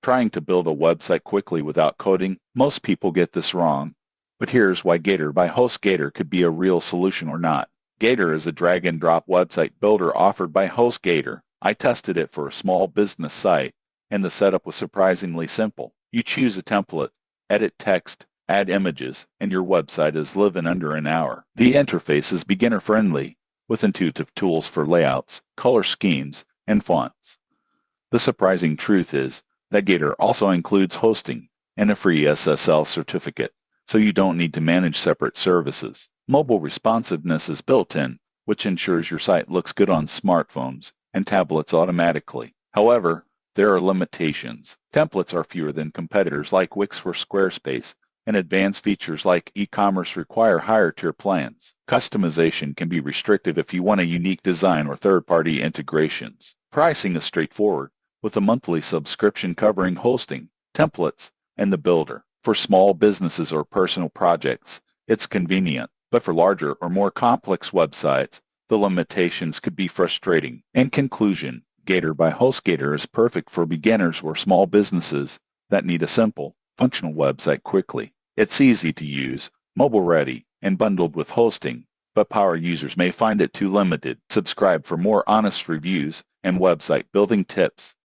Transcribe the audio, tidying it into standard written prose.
Trying to build a website quickly without coding, most people get this wrong. But here's why Gator by HostGator could be a real solution or not. Gator is a drag-and-drop website builder offered by HostGator. I tested it for a small business site, and the setup was surprisingly simple. You choose a template, edit text, add images, and your website is live in under an hour. The interface is beginner-friendly, with intuitive tools for layouts, color schemes, and fonts. The surprising truth is that Gator also includes hosting and a free SSL certificate, so you don't need to manage separate services. Mobile responsiveness is built in, which ensures your site looks good on smartphones and tablets automatically. However, there are limitations. Templates are fewer than competitors like Wix for Squarespace, and advanced features like e-commerce require higher-tier plans. Customization can be restrictive if you want a unique design or third-party integrations. Pricing is straightforward, with a monthly subscription covering hosting, templates, and the builder. For small businesses or personal projects, it's convenient, but for larger or more complex websites, the limitations could be frustrating. In conclusion, Gator by HostGator is perfect for beginners or small businesses that need a simple, functional website quickly. It's easy to use, mobile-ready, and bundled with hosting, but power users may find it too limited. Subscribe for more honest reviews and website building tips.